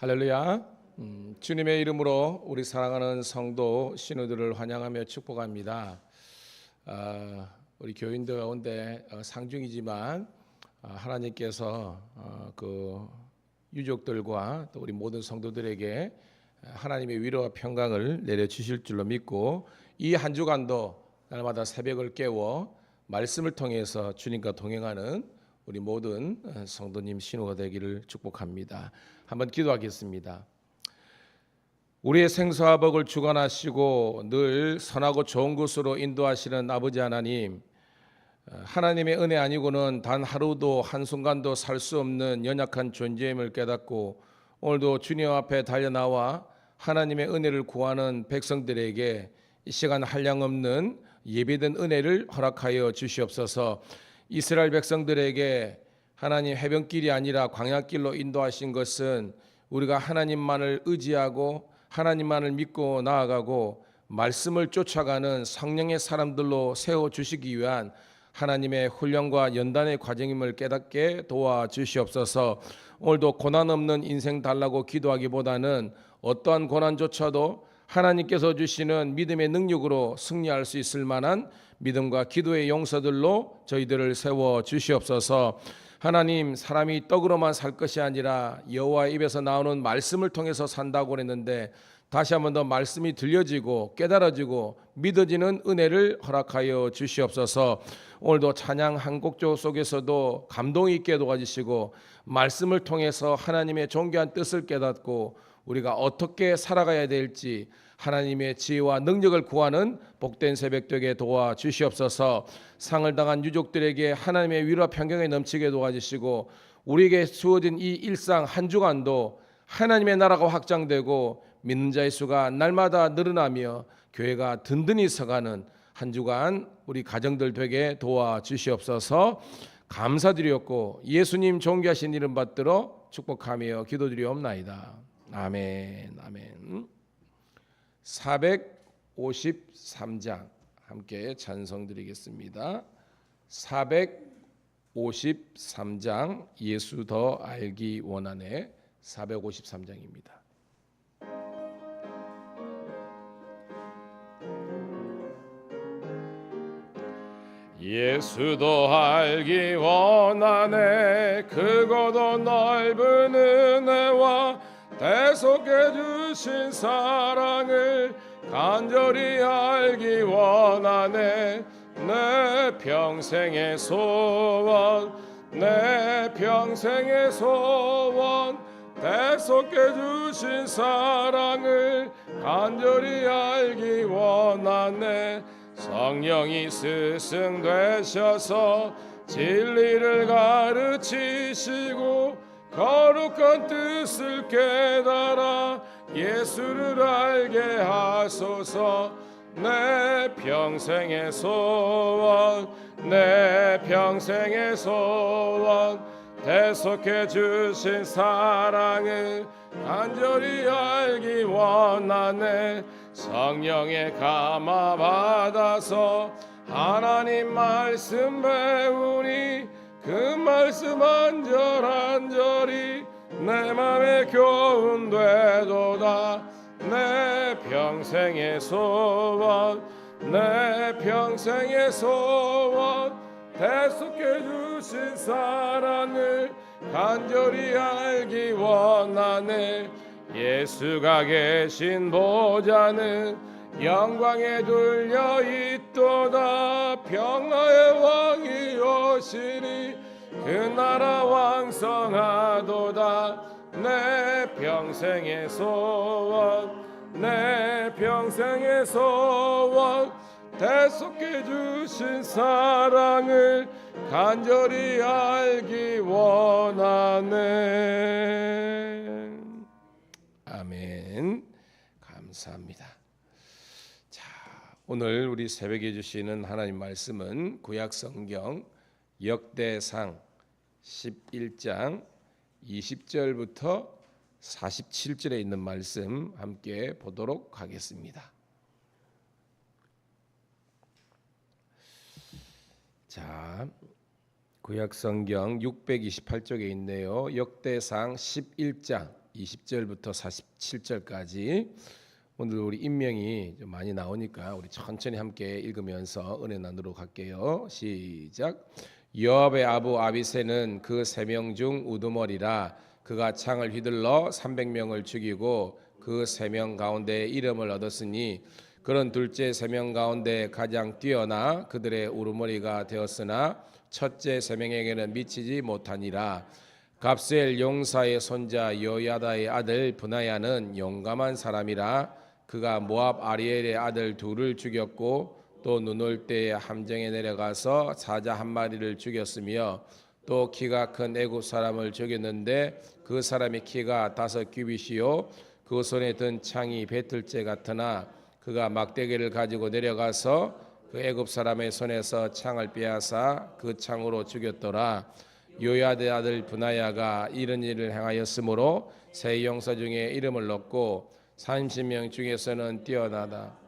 할렐루야. 주님의 이름으로 우리 사랑하는 성도 신우들을 환영하며 축복합니다. 우리 교인들 가운데 상중이지만 하나님께서 그 유족들과 또 우리 모든 성도들에게 하나님의 위로와 평강을 내려주실 줄로 믿고 이 한 주간도 날마다 새벽을 깨워 말씀을 통해서 주님과 동행하는 우리 모든 성도님 신우가 되기를 축복합니다. 한번 기도하겠습니다. 우리의 생사와 복을 주관하시고 늘 선하고 좋은 곳으로 인도하시는 아버지 하나님, 하나님의 은혜 아니고는 단 하루도 한순간도 살 수 없는 연약한 존재임을 깨닫고 오늘도 주님 앞에 달려나와 하나님의 은혜를 구하는 백성들에게 이 시간 한량없는 예배된 은혜를 허락하여 주시옵소서. 이스라엘 백성들에게 하나님 해변길이 아니라 광야길로 인도하신 것은 우리가 하나님만을 의지하고 하나님만을 믿고 나아가고 말씀을 쫓아가는 성령의 사람들로 세워주시기 위한 하나님의 훈련과 연단의 과정임을 깨닫게 도와주시옵소서. 오늘도 고난 없는 인생 달라고 기도하기보다는 어떠한 고난조차도 하나님께서 주시는 믿음의 능력으로 승리할 수 있을 만한 믿음과 기도의 용서들로 저희들을 세워 주시옵소서. 하나님, 사람이 떡으로만 살 것이 아니라 여호와의 입에서 나오는 말씀을 통해서 산다고 했는데 다시 한번 더 말씀이 들려지고 깨달아지고 믿어지는 은혜를 허락하여 주시옵소서. 오늘도 찬양 한 곡조 속에서도 감동 있게 도와주시고 말씀을 통해서 하나님의 존귀한 뜻을 깨닫고 우리가 어떻게 살아가야 될지 하나님의 지혜와 능력을 구하는 복된 새벽 되게 도와주시옵소서. 상을 당한 유족들에게 하나님의 위로와 평강에 넘치게 도와주시고 우리에게 주어진 이 일상 한 주간도 하나님의 나라가 확장되고 믿는 자의 수가 날마다 늘어나며 교회가 든든히 서가는 한 주간 우리 가정들 되게 도와주시옵소서. 감사드리옵고 예수님 존귀하신 이름 받들어 축복하며 기도드리옵나이다. 아멘. 아멘. 453장 함께 찬송 드리겠습니다. 453장 예수 더 알기 원하네. 453장입니다. 예수 더 알기 원하네. 크고도 넓은 은혜와 대속해 주신 사랑을 간절히 알기 원하네. 내 평생의 소원, 내 평생의 소원, 대속해 주신 사랑을 간절히 알기 원하네. 성령이 스승 되셔서 진리를 가르치시고 거룩한 뜻을 깨달아 예수를 알게 하소서. 내 평생의 소원, 내 평생의 소원, 대속해 주신 사랑을 간절히 알기 원하네. 성령의 감화 받아서 하나님 말씀 배우니 그 말씀 한절한절이 내 맘에 교훈 되도다. 내 평생의 소원, 내 평생의 소원, 대속해 주신 사랑을 간절히 알기 원하네. 예수가 계신 보좌는 영광에 둘려 있도다. 평화의 왕이 오시니 그 나라 왕성하도다. 내 평생의 소원, 내 평생의 소원, 대속해 주신 사랑을 간절히 알기 원하네. 아멘. 감사합니다. 자, 오늘 우리 새벽에 주시는 하나님 말씀은 구약성경 역대상 11장 20절부터 47절에 있는 말씀 함께 보도록 하겠습니다. 자, 구약성경 628쪽에 있네요. 역대상 11장 20절부터 47절까지 오늘 우리 인명이 좀 많이 나오니까 우리 천천히 함께 읽으면서 은혜 나누러 갈게요. 시작. 요압의 아부 아비새는 그 세 명 중 우두머리라. 그가 창을 휘둘러 300명을 죽이고 그 세 명 가운데 이름을 얻었으니 그런 둘째 세 명 가운데 가장 뛰어나 그들의 우두머리가 되었으나 첫째 세 명에게는 미치지 못하니라. 갑스엘 용사의 손자 요야다의 아들 브나야는 용감한 사람이라. 그가 모압 아리엘의 아들 둘을 죽였고 또 눈 올 때에 함정에 내려가서 사자 한 마리를 죽였으며 또 키가 큰 애굽 사람을 죽였는데 그 사람의 키가 5규빗이요 그 손에 든 창이 배틀째 같으나 그가 막대기를 가지고 내려가서 그 애굽 사람의 손에서 창을 빼앗아 그 창으로 죽였더라. 요야의 아들 브나야가 이런 일을 행하였으므로 세 용사 중에 이름을 넣고 30명 중에서는 뛰어나다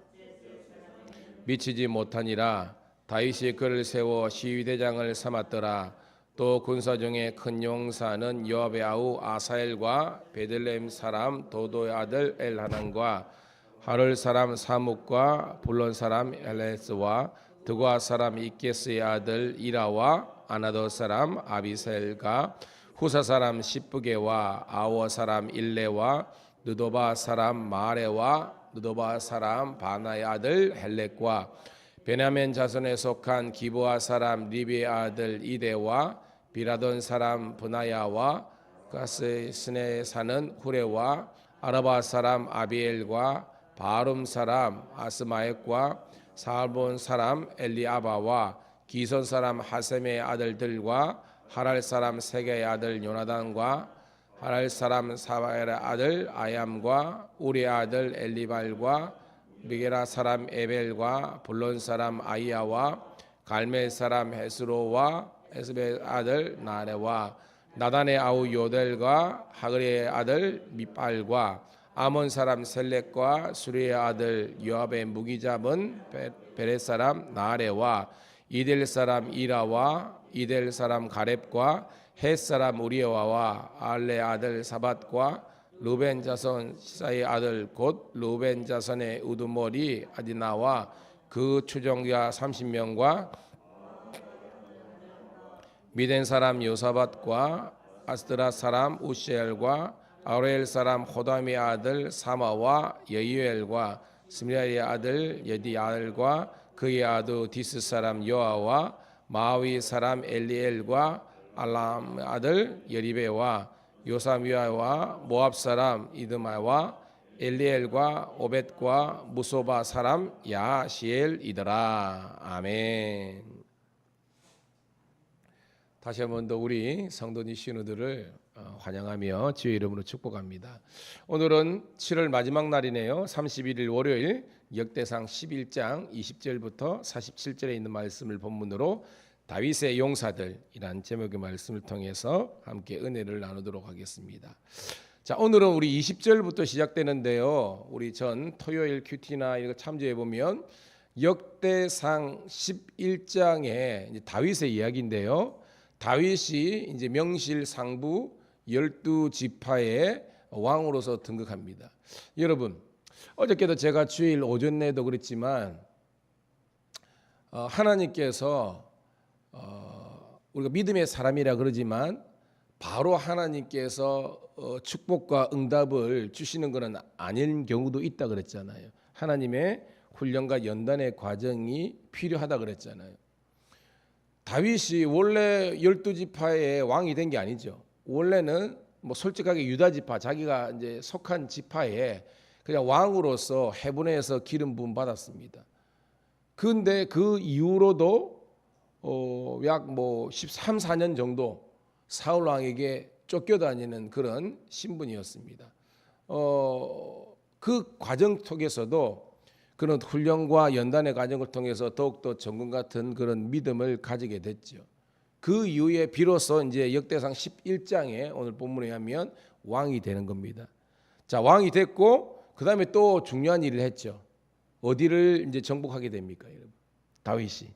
미치지 못하니라. 다윗이 그를 세워 시위대장을 삼았더라. 또 군사 중에 큰 용사는 요압의 아우 아사엘과 베들레헴 사람 도도의 아들 엘하난과 하를 사람 사묵과 불론 사람 엘레스와 드과 사람 이케스의 아들 이라와 아나도 사람 아비셀과 후사 사람 시브게와 아워 사람 일레와 느도바 사람 마레와 느도바 사람 바나의 아들 헬렉과 베냐민 자손에 속한 기브아 사람 리비의 아들 이데와 비라돈 사람 브나야와 가스스네 사는 후레와 아라바 사람 아비엘과 바름 사람 아스마액과 살본 사람 엘리아바와 기손 사람 하셈의 아들들과 하랄 사람 세게의 아들 요나단과 하랄 사람 사바엘의 아들 아얌과 우리의 아들 엘리발과 미게라 사람 에벨과 불론 사람 아이야와 갈멜 사람 헤스로와 에스베의 아들 나레와 나단의 아우 요델과 하그리의 아들 미빨과 아몬 사람 셀렉과 수리의 아들 요압의 무기잡은 베렛 사람 나레와 이델 사람 이라와 이델 사람 가렙과 헷 사람 우리와와 알레 아들 사밧과 루벤 자손 시사의 아들 곧 루벤 자손의 우두머리 아디나와 그 추종자 30명과 미덴 사람 요사밧과 아스드라 사람 우시엘과 아우레엘 사람 호담의 아들 사마와 여이엘과 스미라의 아들 여디알과 그의 아들 디스 사람 요아와 마위 사람 엘리엘과 알람 아들 여리베와 요사미아와 모압 사람 이드마와 엘리엘과 오벳과 무소바 사람 야시엘이더라. 아멘. 다시 한 번 더 우리 성도님 신우들을 환영하며 주의 이름으로 축복합니다. 오늘은 7월 마지막 날이네요. 31일 월요일 역대상 11장 20절부터 47절에 있는 말씀을 본문으로 다윗의 용사들이란 제목의 말씀을 통해서 함께 은혜를 나누도록 하겠습니다. 자, 오늘은 우리 20절부터 시작되는데요. 우리 전 토요일 큐티나 이거 참조해 보면 역대상 11장의 다윗의 이야기인데요. 다윗이 이제 명실상부 12지파의 왕으로서 등극합니다. 여러분, 어저께도 제가 주일 오전 내도 그랬지만 하나님께서 우리가 믿음의 사람이라 그러지만 바로 하나님께서 축복과 응답을 주시는 것은 아닌 경우도 있다 그랬잖아요. 하나님의 훈련과 연단의 과정이 필요하다 그랬잖아요. 다윗이 원래 12지파의 왕이 된 게 아니죠. 원래는 뭐 솔직하게 유다 지파 자기가 이제 속한 지파에 그냥 왕으로서 헤브론에서 기름 부음 받았습니다. 그런데 그 이후로도 약 뭐 13, 14년 정도 사울 왕에게 쫓겨다니는 그런 신분이었습니다. 그 과정 속에서도 그런 훈련과 연단의 과정을 통해서 더욱더 정금 같은 그런 믿음을 가지게 됐죠. 그 이후에 비로소 이제 역대상 11장에 오늘 본문에 하면 왕이 되는 겁니다. 자, 왕이 됐고 그다음에 또 중요한 일을 했죠. 어디를 이제 정복하게 됩니까, 여러분? 다윗이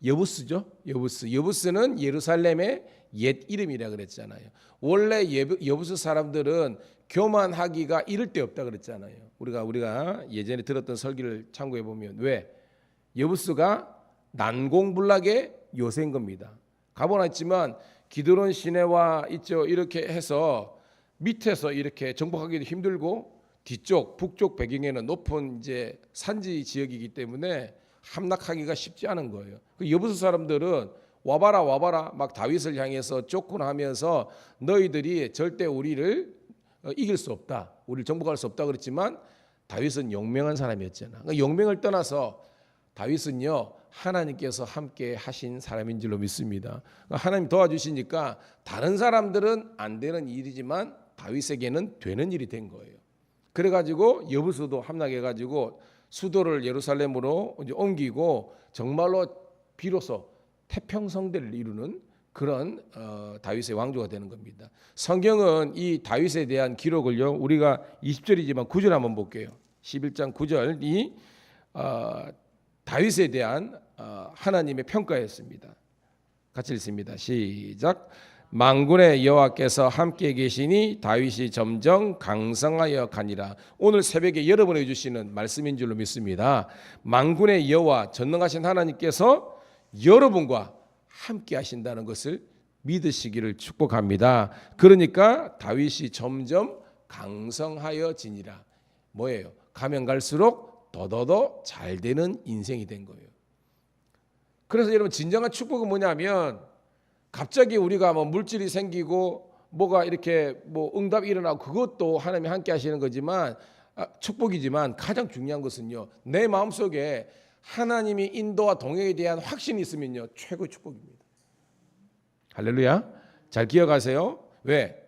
여부스죠. 여부스는 예루살렘의 옛 이름이라 그랬잖아요. 원래 여부스 사람들은 교만하기가 이를 데 없다 그랬잖아요. 우리가 예전에 들었던 설교를 참고해 보면 왜 여부스가 난공불락의 요새인 겁니다. 가보나 있지만 기드론 시내와 있죠. 이렇게 해서 밑에서 이렇게 정복하기도 힘들고 뒤쪽 북쪽 배경에는 높은 이제 산지 지역이기 때문에 함락하기가 쉽지 않은 거예요. 그 여부스 사람들은 와봐라 막 다윗을 향해서 쫓곤하면서 너희들이 절대 우리를 이길 수 없다, 우리를 정복할 수 없다 그랬지만 다윗은 용맹한 사람이었잖아. 그러니까 용맹을 떠나서 다윗은요 하나님께서 함께 하신 사람인 줄로 믿습니다. 그러니까 하나님 도와주시니까 다른 사람들은 안 되는 일이지만 다윗에게는 되는 일이 된 거예요. 그래가지고 여부수도 함락해가지고 수도를 예루살렘으로 이제 옮기고 정말로 비로소 태평성대를 이루는 그런 다윗의 왕조가 되는 겁니다. 성경은 이 다윗에 대한 기록을요 우리가 20절이지만 9절 한번 볼게요. 11장 9절이 다윗에 대한 하나님의 평가였습니다. 같이 읽습니다. 시작. 만군의 여호와께서 함께 계시니 다윗이 점점 강성하여 가니라. 오늘 새벽에 여러분에게 주시는 말씀인 줄로 믿습니다. 만군의 여호와 전능하신 하나님께서 여러분과 함께 하신다는 것을 믿으시기를 축복합니다. 그러니까 다윗이 점점 강성하여 지니라. 뭐예요? 가면 갈수록 더더더 잘 되는 인생이 된 거예요. 그래서 여러분 진정한 축복은 뭐냐면 갑자기 우리가 뭐 물질이 생기고 뭐가 이렇게 뭐 응답이 일어나고 그것도 하나님이 함께 하시는 거지만 축복이지만 가장 중요한 것은요 내 마음속에 하나님이 인도와 동행에 대한 확신이 있으면요 최고의 축복입니다. 할렐루야. 잘 기억하세요. 왜?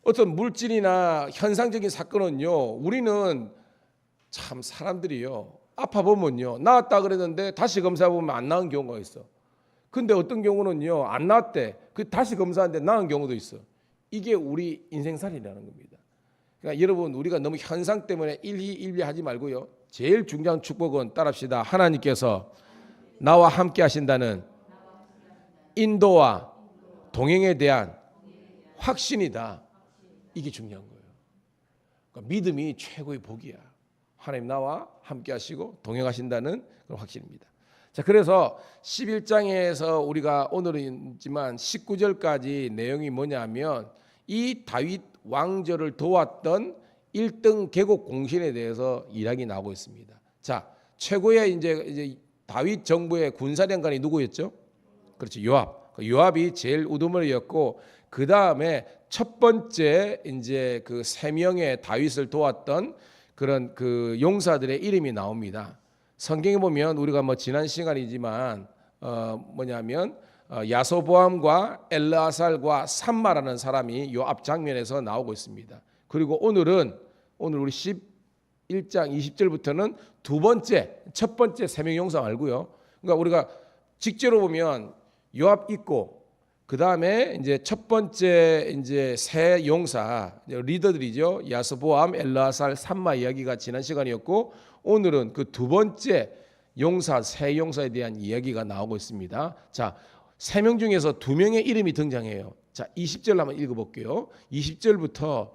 어떤 물질이나 현상적인 사건은요 우리는 참 사람들이요 아파 보면요 나았다 그랬는데 다시 검사해 보면 안 나은 경우가 있어. 근데 어떤 경우는요 안 나았대. 그 다시 검사하는데 나은 경우도 있어. 이게 우리 인생살이라는 겁니다. 그러니까 여러분 우리가 너무 현상 때문에 일희일비하지 말고요. 제일 중요한 축복은 따라합시다. 하나님께서 나와 함께 하신다는 인도와 동행에 대한 확신이다. 이게 중요한 거예요. 그러니까 믿음이 최고의 복이야. 하나님 나와 함께 하시고 동행하신다는 그런 확신입니다. 자, 그래서 11장에서 우리가 오늘은 있지만 19절까지 내용이 뭐냐면 이 다윗 왕조를 도왔던 1등 계곡 공신에 대해서 이야기 나오고 있습니다. 자, 최고의 이제 다윗 정부의 군사령관이 누구였죠? 그렇죠. 요압이 제일 우두머리였고 그 다음에 첫 번째 이제 그 세 명의 다윗을 도왔던 그런 그 용사들의 이름이 나옵니다. 성경에 보면 우리가 뭐 지난 시간이지만 뭐냐면 야소보암과 엘르아살과 삼마라는 사람이 요 앞 장면에서 나오고 있습니다. 그리고 오늘 우리 11장 20절부터는 첫 번째 세 명 용사 말고요. 그러니까 우리가 직제로 보면 요압 있고 그 다음에 이제 첫 번째 이제 세 용사 리더들이죠. 야소보암, 엘르아살, 삼마 이야기가 지난 시간이었고 오늘은 그 두 번째 용사, 세 용사에 대한 이야기가 나오고 있습니다. 자, 세 명 중에서 두 명의 이름이 등장해요. 자, 20절 한번 읽어볼게요. 20절부터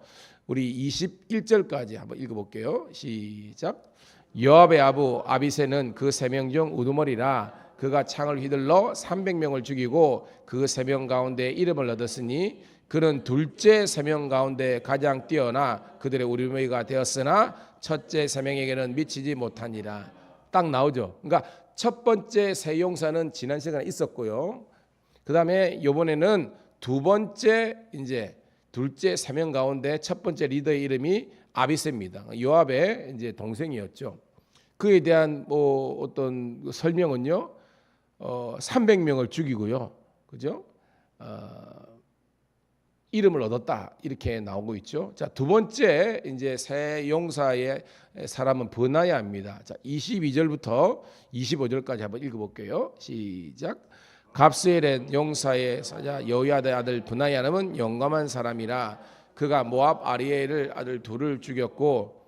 우리 21절까지 한번 읽어볼게요. 시작. 요압의 아부 아비새는 그 세 명 중 우두머리라. 그가 창을 휘둘러 300명을 죽이고 그 세 명 가운데 이름을 얻었으니 그는 둘째 세 명 가운데 가장 뛰어나 그들의 우두머리가 되었으나 첫째 세 명에게는 미치지 못하니라. 딱 나오죠. 그러니까 첫 번째 세 용사는 지난 시간에 있었고요. 그 다음에 이번에는 두 번째 이제 둘째 세 명 가운데 첫 번째 리더의 이름이 아비새입니다. 요압의 이제 동생이었죠. 그에 대한 뭐 어떤 설명은요, 300명을 죽이고요, 그죠? 이름을 얻었다 이렇게 나오고 있죠. 자, 두 번째 이제 세 용사의 사람은 브나야입니다. 자, 22절부터 25절까지 한번 읽어볼게요. 시작. 갑스엘의 용사의 사자 여호야다의 아들 브나야는 용감한 사람이라. 그가 모압 아리엘을 아들 둘을 죽였고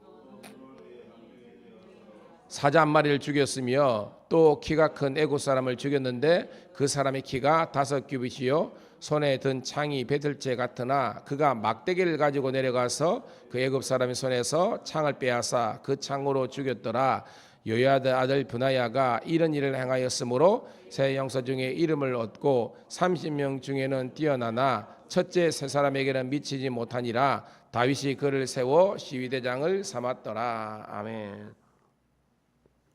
사자 한 마리를 죽였으며 또 키가 큰 애굽 사람을 죽였는데 그 사람의 키가 5규빗이요 손에 든 창이 배틀째 같으나 그가 막대기를 가지고 내려가서 그 애굽 사람의 손에서 창을 빼앗아 그 창으로 죽였더라. 요야다 아들 브나야가 이런 일을 행하였으므로 세 영사 중에 이름을 얻고 30명 중에는 뛰어나나 첫째 세 사람에게는 미치지 못하니라. 다윗이 그를 세워 시위대장을 삼았더라. 아멘.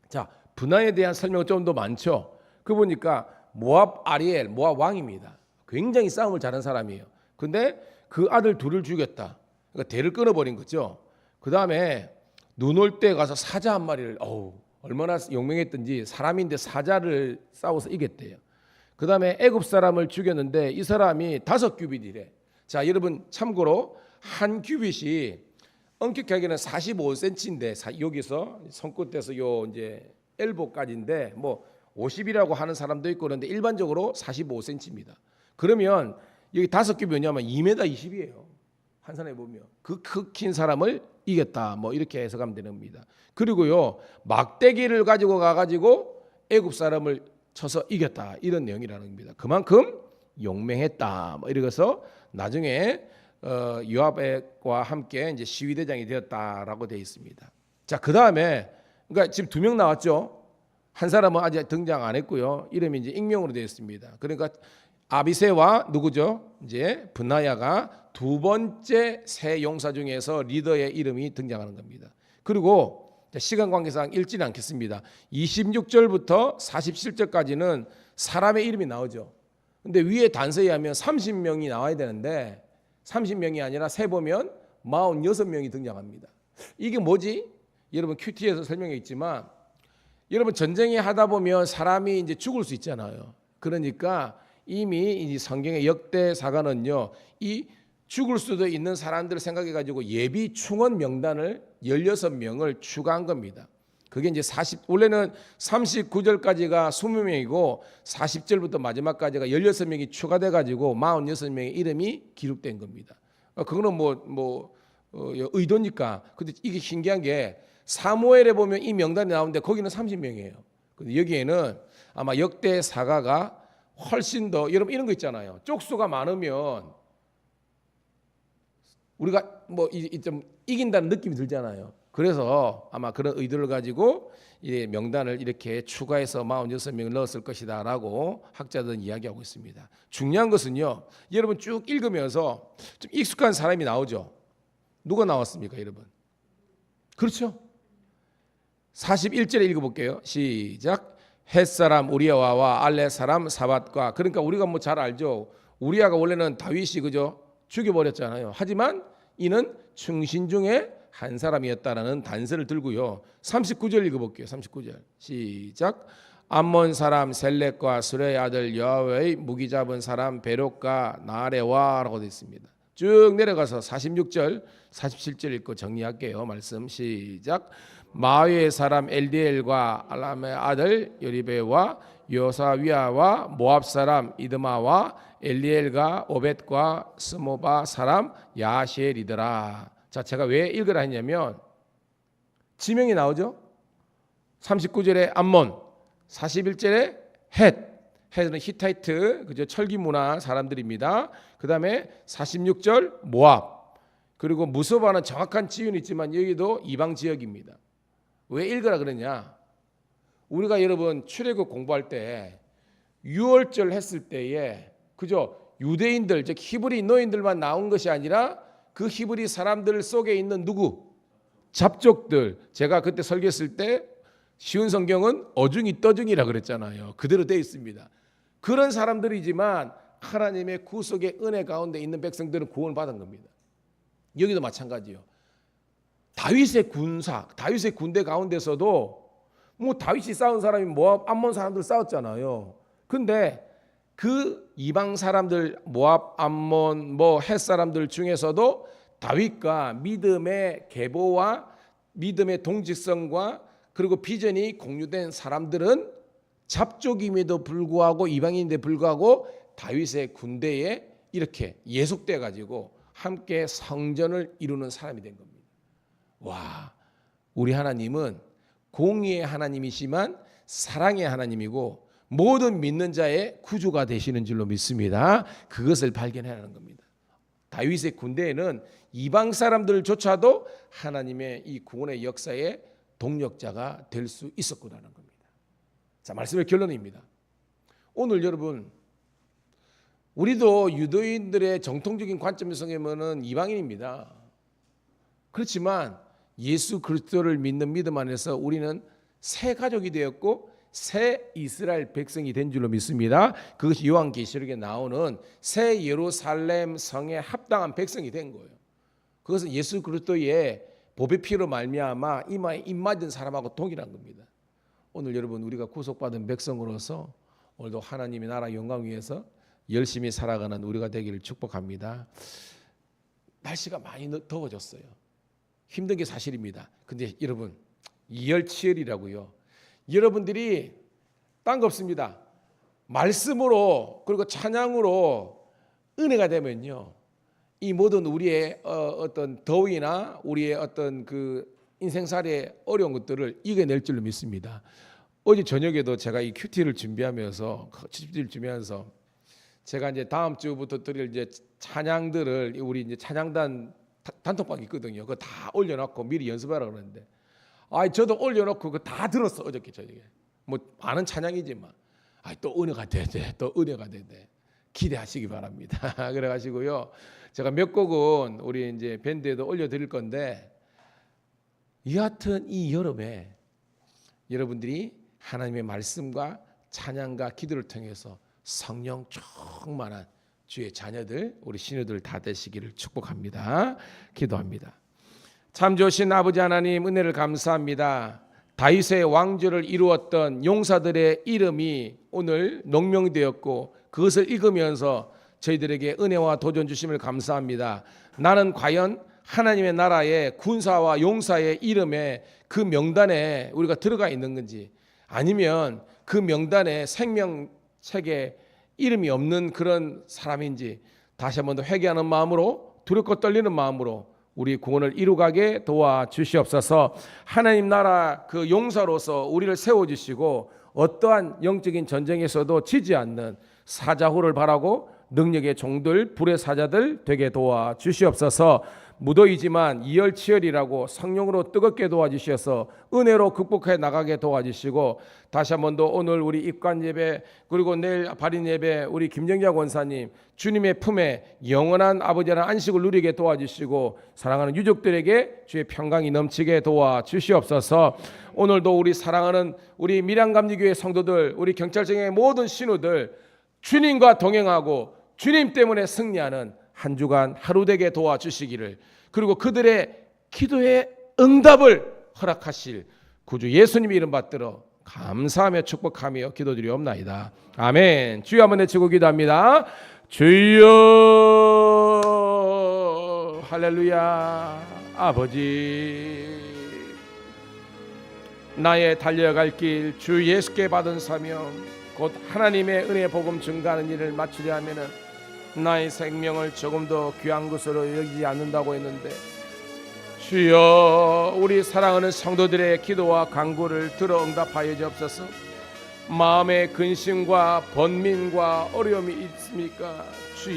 자, 브나에 대한 설명은 좀 더 많죠. 그 보니까 모압 아리엘, 모압 왕입니다. 굉장히 싸움을 잘한 사람이에요. 근데 그 아들 둘을 죽였다. 그러니까 대를 끊어버린 거죠. 그 다음에 눈 올 때 가서 사자 한 마리를 얼마나 용맹했던지 사람인데 사자를 싸워서 이겼대요. 그 다음에 애굽 사람을 죽였는데 이 사람이 5규빗이래. 자, 여러분 참고로 한 규빗이 엄격하게는 45cm인데 여기서 손끝에서 요 이제 엘보까지인데 뭐 50이라고 하는 사람도 있고 그런데 일반적으로 45cm입니다. 그러면 여기 5규빗 뭐냐면 2m 20이에요. 한 사람에 보면 그 큰 사람을 이겼다. 뭐 이렇게 해석하면 되는 겁니다. 그리고요 막대기를 가지고 가가지고 애굽 사람을 쳐서 이겼다. 이런 내용이라는 겁니다. 그만큼 용맹했다. 뭐 이래서 나중에 요압과 함께 이제 시위대장이 되었다라고 되어 있습니다. 자, 그 다음에 그러니까 지금 2명 나왔죠. 한 사람은 아직 등장 안 했고요. 이름이 이제 익명으로 되어 있습니다. 그러니까 아비새와 누구죠? 이제 브나야가 두 번째 세 용사 중에서 리더의 이름이 등장하는 겁니다. 그리고 시간 관계상 읽지는 않겠습니다. 26절부터 47절까지는 사람의 이름이 나오죠. 근데 위에 단서에 하면 30명이 나와야 되는데 30명이 아니라 세 보면 46명이 등장합니다. 이게 뭐지? 여러분 큐티에서 설명해 있지만 여러분 전쟁이 하다 보면 사람이 이제 죽을 수 있잖아요. 그러니까 이미 이 성경의 역대사가는요, 이 죽을 수도 있는 사람들을 생각해 가지고 예비 충원 명단을 16명을 추가한 겁니다. 그게 이제 원래는 39절까지가 20명이고 40절부터 마지막까지가 16명이 추가돼 가지고 46명의 이름이 기록된 겁니다. 그거는 의도니까. 근데 이게 신기한 게 사무엘에 보면 이 명단이 나오는데 거기는 30명이에요. 근데 여기에는 아마 역대사가가 훨씬 더 여러분 이런 거 있잖아요. 쪽수가 많으면 우리가 좀 이긴다는 느낌이 들잖아요. 그래서 아마 그런 의도를 가지고 이 명단을 이렇게 추가해서 46명을 넣었을 것이다라고 학자들은 이야기하고 있습니다. 중요한 것은요, 여러분 쭉 읽으면서 좀 익숙한 사람이 나오죠. 누가 나왔습니까, 여러분? 그렇죠? 41절에 읽어볼게요. 시작. 헷사람 우리아와 알레 사람 사밧과, 그러니까 우리가 뭐 잘 알죠. 우리아가 원래는 다윗이 그죠 죽여버렸잖아요. 하지만 이는 충신 중에 한 사람이었다라는 단서를 들고요. 39절 읽어볼게요. 39절 시작. 암몬 사람 셀렉과 수레의 아들 여호와의 무기 잡은 사람 베록과 나레와라고 되어 있습니다. 쭉 내려가서 46절 47절 읽고 정리할게요. 말씀 시작. 마위의 사람 엘디엘과 알람의 아들 요리베와 요사위아와 모압 사람 이드마와 엘리엘과 오벳과 스모바 사람 야시엘이더라. 자, 제가 왜 읽으라 했냐면 지명이 나오죠. 39절에 암몬, 41절에 헷은 히타이트, 그죠? 철기 문화 사람들입니다. 그 다음에 46절 모압, 그리고 무소바는 정확한 지위는 있지만 여기도 이방 지역입니다. 왜 읽으라 그러냐? 우리가 여러분 출애굽 공부할 때 6월절 했을 때에 그죠? 유대인들 즉 히브리 노인들만 나온 것이 아니라 그 히브리 사람들 속에 있는 누구? 잡족들. 제가 그때 설교했을 때 쉬운 성경은 어중이 떠중이라 그랬잖아요. 그대로 되어 있습니다. 그런 사람들이지만 하나님의 구속의 은혜 가운데 있는 백성들은 구원을 받은 겁니다. 여기도 마찬가지요. 다윗의 군사, 다윗의 군대 가운데서도 뭐 다윗이 싸운 사람이 모압, 암몬 사람들 싸웠잖아요. 근데 그 이방 사람들, 모압, 암몬, 헷 사람들 중에서도 다윗과 믿음의 계보와 믿음의 동직성과 그리고 비전이 공유된 사람들은 잡족임에도 불구하고 이방인인데 불구하고 다윗의 군대에 이렇게 예속돼 가지고 함께 성전을 이루는 사람이 된 겁니다. 와, 우리 하나님은 공의의 하나님이시만 사랑의 하나님이고 모든 믿는 자의 구주가 되시는 줄로 믿습니다. 그것을 발견하는 겁니다. 다윗의 군대에는 이방 사람들조차도 하나님의 이 구원의 역사의 동력자가 될 수 있었구나는 겁니다. 자, 말씀의 결론입니다. 오늘 여러분, 우리도 유대인들의 정통적인 관점에서 보면은 이방인입니다. 그렇지만 예수 그리스도를 믿는 믿음 안에서 우리는 새 가족이 되었고 새 이스라엘 백성이 된 줄로 믿습니다. 그것이 요한계시록에 나오는 새 예루살렘 성에 합당한 백성이 된 거예요. 그것은 예수 그리스도의 보배 피로 말미암아 이마에 입맞은 사람하고 동일한 겁니다. 오늘 여러분, 우리가 구속받은 백성으로서 오늘도 하나님의 나라 영광 위해서 열심히 살아가는 우리가 되기를 축복합니다. 날씨가 많이 더워졌어요. 힘든 게 사실입니다. 근데 여러분, 이열치열이라고요. 여러분들이 딴 거 없습니다. 말씀으로 그리고 찬양으로 은혜가 되면요, 이 모든 우리의 어떤 더위나 우리의 어떤 그 인생살이의 어려운 것들을 이겨낼 줄로 믿습니다. 어제 저녁에도 제가 이 큐티를 준비하면서 제가 이제 다음 주부터 드릴 이제 찬양들을 우리 이제 찬양단 단톡방 있거든요. 그거 다 올려놓고 미리 연습하라 그러는데, 저도 올려놓고 그거 다 들었어 어저께 저녁에. 뭐 많은 찬양이지만, 또 은혜가 돼야 돼, 또 은혜가 돼야 돼. 기대하시기 바랍니다. 그래가지고요, 제가 몇 곡은 우리 이제 밴드에도 올려드릴 건데, 여하튼 이 여름에 여러분들이 하나님의 말씀과 찬양과 기도를 통해서 성령 충만한 주의 자녀들, 우리 신우들 다 되시기를 축복합니다. 기도합니다. 참 좋으신 아버지 하나님, 은혜를 감사합니다. 다윗의 왕조를 이루었던 용사들의 이름이 오늘 농명되었고 그것을 읽으면서 저희들에게 은혜와 도전 주심을 감사합니다. 나는 과연 하나님의 나라의 군사와 용사의 이름에 그 명단에 우리가 들어가 있는 건지, 아니면 그 명단에 생명책에 이름이 없는 그런 사람인지 다시 한번 더 회개하는 마음으로, 두렵고 떨리는 마음으로 우리 구원을 이루가게 도와주시옵소서. 하나님 나라 그 용사로서 우리를 세워주시고 어떠한 영적인 전쟁에서도 지지 않는 사자후를 바라고 능력의 종들, 불의 사자들 되게 도와주시옵소서. 무더위지만 이열치열이라고 성령으로 뜨겁게 도와주셔서 은혜로 극복해 나가게 도와주시고, 다시 한 번 더 오늘 우리 입관 예배 그리고 내일 발인 예배 우리 김정자 권사님 주님의 품에 영원한 아버지의 안식을 누리게 도와주시고, 사랑하는 유족들에게 주의 평강이 넘치게 도와주시옵소서. 오늘도 우리 사랑하는 우리 밀양감리교회 성도들, 우리 경찰청의 모든 신우들 주님과 동행하고 주님 때문에 승리하는 한 주간 하루 되게 도와주시기를, 그리고 그들의 기도의 응답을 허락하실 구주 예수님의 이름 받들어 감사하며 축복하며 기도드리옵나이다. 아멘. 주여 한번 외치고 기도합니다. 주여. 할렐루야. 아버지, 나의 달려갈 길 주 예수께 받은 사명 곧 하나님의 은혜 복음 증가하는 일을 마치려 하면은 나의 생명을 조금 더 귀한 것으로 여기지 않는다고 했는데, 주여 우리 사랑하는 성도들의 기도와 간구를 들어 응답하여 주옵소서. 마음의 근심과 번민과 어려움이 있습니까?